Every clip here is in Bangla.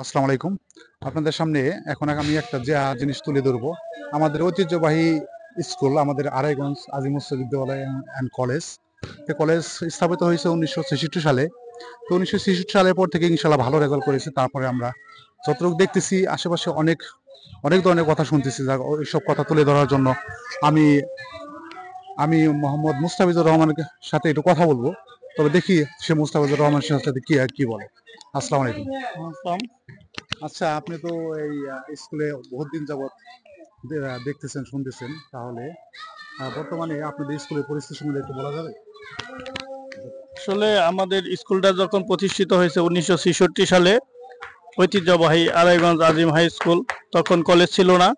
আসসালামু আলাইকুম। আপনাদের সামনে এখন আমি একটা জিনিস তুলে ধরবো। আমাদের ঐতিহ্যবাহী স্কুল, আমাদের আড়াইগঞ্জ আজিম উচ্চ বিদ্যালয় অ্যান্ড কলেজ। এই কলেজ স্থাপিত হয়েছে 1966 সালে। তো 1966 সালের পর থেকে ইনশাল্লাহ ভালো রেজাল্ট করেছে। তারপরে আমরা যতটুকু দেখতেছি আশেপাশে অনেক অনেক ধরনের কথা শুনতেছি, যা ওইসব কথা তুলে ধরার জন্য আমি আমি মোহাম্মদ মুস্তাফিজুর রহমানের সাথে একটু কথা বলবো। তবে দেখি সে মুস্তাফিজুর রহমানের সাথে কি বলে। আসসালামু আলাইকুম। আসসালাম। আচ্ছা, আপনি তো এই স্কুলে বহুত দিন যাবত দেখতেছেন, শুনতেছেন, তাহলে বর্তমানে আপনাদের স্কুলের পরিস্থিতি সম্বন্ধে একটু বলা যাবে? আসলে আমাদের স্কুলটা যখন প্রতিষ্ঠিত হয়েছে 1966 সালে, ঐতিহ্যবাহী আড়াইগঞ্জ আজিম হাই স্কুল, তখন কলেজ ছিল না।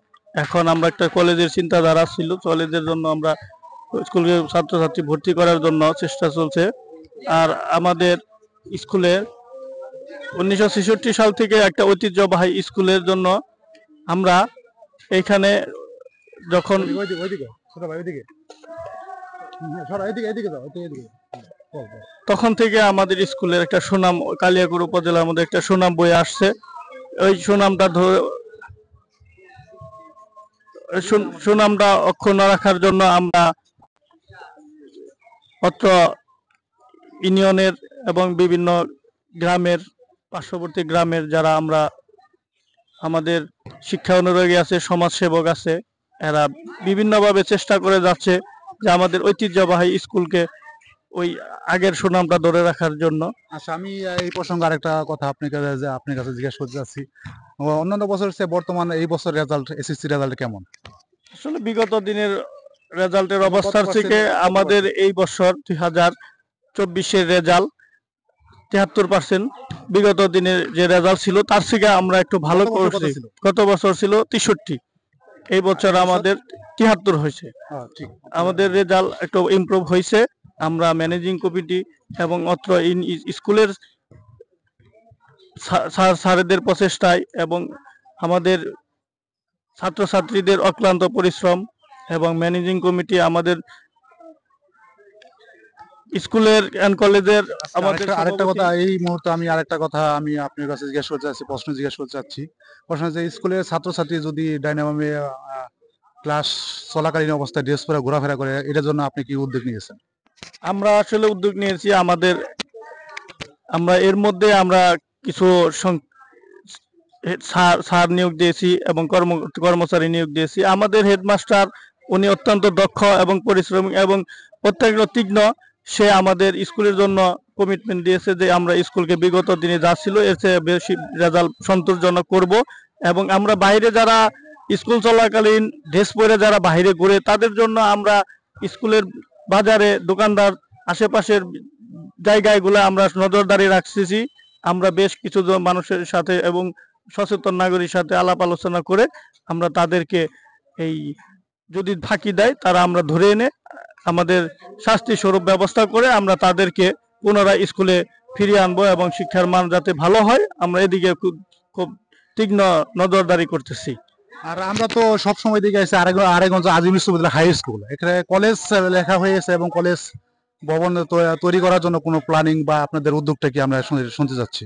এখন আমরা একটা কলেজের চিন্তাধারা ছিল, কলেজের জন্য আমরা স্কুলে ছাত্রছাত্রী ভর্তি করার জন্য চেষ্টা চলছে। আর আমাদের স্কুলে 1966 সাল থেকে একটা ঐতিহ্যবাহী স্কুলের জন্য আমরা এখানে যখন ওইদিকে ওইদিকে ছোট ভাই, ওইদিকে এদিকে যাও, এদিকে বল, বল। তখন থেকে আমাদের স্কুলের একটা সুনাম, কালিয়াকৈর উপজেলার মধ্যে একটা সুনাম বয়ে আসছে। ওই সুনামটা সুনামটা অক্ষুণ্ণ রাখার জন্য আমরা অত্র ইউনিয়নের এবং বিভিন্ন গ্রামের, পার্শ্ববর্তী গ্রামের যারা আমরা আমাদের শিক্ষা অনুরাগী আছে, সমাজসেবক আছে, এরা বিভিন্নভাবে চেষ্টা করে যাচ্ছে যে আমাদের ঐতিহ্যবাহী স্কুলকে ওই আগের সুনামটা ধরে রাখার জন্য। আচ্ছা, আমি এই প্রসঙ্গে আরেকটা কথা আপনার কাছে জিজ্ঞেস করতে চাচ্ছি। অন্যান্য বছর চেয়ে বর্তমানে এই বছর রেজাল্ট, এসএসসি রেজাল্ট কেমন? আসলে বিগত দিনের রেজাল্টের কত অবস্থার থেকে পার্সেন্ট? আমাদের এই বছর 2024-এর রেজাল্ট 73%। বিগত দিনের যে রেজাল্ট ছিল তার থেকে আমরা একটু ভালো গত বছর কত করছি। ছিল? গত বছর ছিল 63, এই বছর এই বছর? আমাদের 73 হয়েছে। ঠিক। আমাদের রেজাল্ট একটু ইমপ্রুভ হয়েছে। আমরা ম্যানেজিং কমিটি এবং অত্র স্কুলের স্যারেদের প্রচেষ্টায় এবং আমাদের ছাত্রছাত্রীদের অক্লান্ত পরিশ্রম এবং ম্যানেজিং কমিটি, আমাদের স্কুলের এন্ড কলেজের আচ্ছা, আমাদের আরেকটা কথা, সভাপতি। এই মুহূর্তে আমি আরেকটা কথা আমি আপনার কাছে জিজ্ঞেস করতে চাচ্ছি, প্রশ্ন যে স্কুলের ছাত্রছাত্রী যদি ডাইনামে ক্লাস চলাকালীন অবস্থায় ড্রেস পরে ঘোরাফেরা করে, এটার জন্য আপনি কি উদ্যোগ নিয়েছেন? আমরা আসলে উদ্যোগ নিয়েছি। আমরা এর মধ্যে আমরা কিছু স্যার নিয়োগ দিয়েছি এবং কর্মচারী নিয়োগ দিয়েছি। আমাদের হেডমাস্টার, উনি অত্যন্ত দক্ষ এবং পরিশ্রমী এবং অত্যন্ত তীক্ষ্ণ। সে আমাদের স্কুলের জন্য কমিটমেন্ট দিয়েছে যে আমরা স্কুলকে বিগত দিনে যা ছিল এর চেয়ে বেশি রেজাল্ট সন্তোষজনক করব। এবং আমরা বাইরে যারা স্কুল চলাকালীন ড্রেস পরে যারা বাইরে ঘুরে, তাদের জন্য আমরা স্কুলের বাজারে, দোকানদার, আশেপাশের জায়গাগুলো আমরা নজরদারি রাখতেছি। আমরা বেশ কিছু মানুষের সাথে এবং সচেতন নাগরিকের সাথে আলাপ আলোচনা করে আমরা তাদেরকে এই যদি ফাঁকি দেয় তারা আমরা ধরে এনে আমাদের শাস্তি স্বরূপ ব্যবস্থা করে আমরা তাদেরকে পুনরায় স্কুলে ফিরিয়ে আনবো এবং শিক্ষার মান যাতে ভালো হয় আমরা এদিকে খুব খুব তীক্ষ্ণ নজরদারি করতেছি। আর আমরা তো সবসময় দিকে আছে আরেকগঞ্জ আজিম বিশ্ববিদ্যালয় হাই স্কুল, এখানে কলেজ লেখা হয়েছে এবং কলেজ ভবন তৈরি করার জন্য কোনো প্ল্যানিং বা আপনাদের উদ্যোগটা কি আমরা শুনতে চাচ্ছি?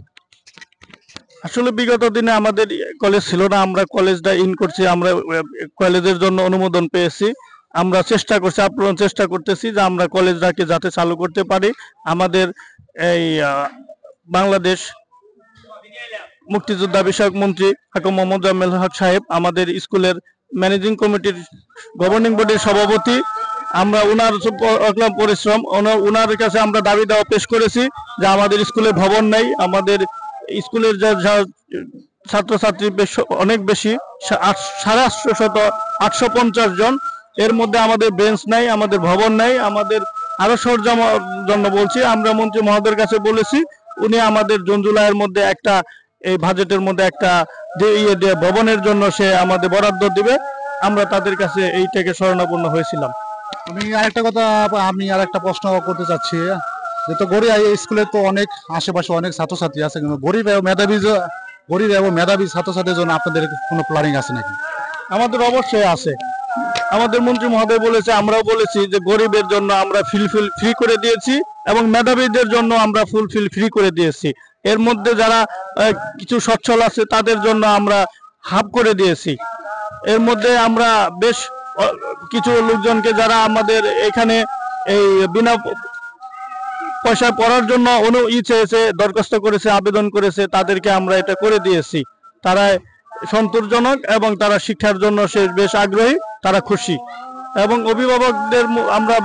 আসলে বিগত দিনে আমাদের কলেজ ছিল না, আমরা কলেজটা ইন করছি, আমরা কলেজের জন্য অনুমোদন পেয়েছি। আমরা আপ্রাণ চেষ্টা করতেছি যে আমরা কলেজটাকে যাতে চালু করতে পারি। আমাদের এই বাংলাদেশ মুক্তিযোদ্ধা বিষয়ক মন্ত্রী হাকিম মোহাম্মদ জামিল হক সাহেব আমাদের স্কুলের ম্যানেজিং কমিটির, গভর্নিং বডির সভাপতি। আমরা ওনার অক্লান্ত পরিশ্রম, ওনার কাছে আমরা দাবি দেওয়া পেশ করেছি যে আমাদের স্কুলে ভবন নেই, আমাদের স্কুলের যা ছাত্রছাত্রী অনেক বেশি, 850 জন। এর মধ্যে আমাদের বেঞ্চ নাই, আমাদের ভবন নাই, আমাদের আরো সরঞ্জামের জন্য বলছি। আমরা মন্ত্রী মহোদয়ের কাছে বলেছি, উনি আমাদের জুন জুলাইয়ের মধ্যে একটা এই বাজেটের মধ্যে একটা ভবনের জন্য সে আমাদের বরাদ্দ দিবে। আমরা তাদের কাছে এইটাকে শরণাপন্ন হয়েছিলাম। আমি আরেকটা প্রশ্ন করতে চাচ্ছি, যে তো গরিব স্কুলে তো অনেক আশেপাশে অনেক ছাত্রছাত্রী আছে, কিন্তু গরিব এবং মেধাবী ছাত্রছাত্রীর জন্য আপনাদের কোনো প্ল্যানিং আছে নাকি? আমাদের অবশ্যই আছে। আমাদের মন্ত্রী মহোদয় বলেছে, আমরাও বলেছি যে গরিবের জন্য আমরা ফ্রি করে দিয়েছি এবং মেধাবীদের জন্য আমরা ফুল ফ্রি করে দিয়েছি। এর মধ্যে যারা কিছু সচ্ছল আছে তাদের জন্য আমরা হাব করে দিয়েছি। এর মধ্যে আমরা বেশ কিছু লোকজনকে যারা আমাদের এখানে এই বিনা পয়সায় পড়ার জন্য চেয়েছে, দরখাস্ত করেছে, আবেদন করেছে, তাদেরকে আমরা এটা করে দিয়েছি। তারা সন্তোষজনক এবং তারা শিক্ষার জন্য সে বেশ আগ্রহী, তারা খুশি। এবং অভিভাবকদের আমরা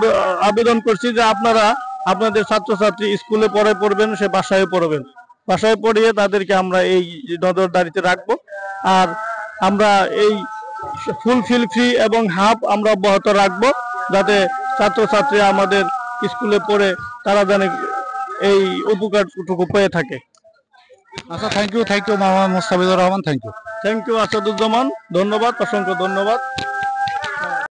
আবেদন করছি যে আপনারা আপনাদের ছাত্রছাত্রী স্কুলে পড়বেন, সে বাসায় পড়বেন, বাসায় পড়িয়ে তাদেরকে আমরা এই নজরদারিতে রাখবো। আর আমরা এই ফুলফিল ফ্রি এবং হাফ আমরা অব্যাহত রাখবো, যাতে ছাত্রছাত্রী আমাদের স্কুলে পড়ে তারা যেন এই উপকারটুকু পেয়ে থাকে। আচ্ছা, thank you Mohammad Mostafizur Rahman, thank you. Thank you Asaduzzaman, ধন্যবাদ, অসংখ্য ধন্যবাদ।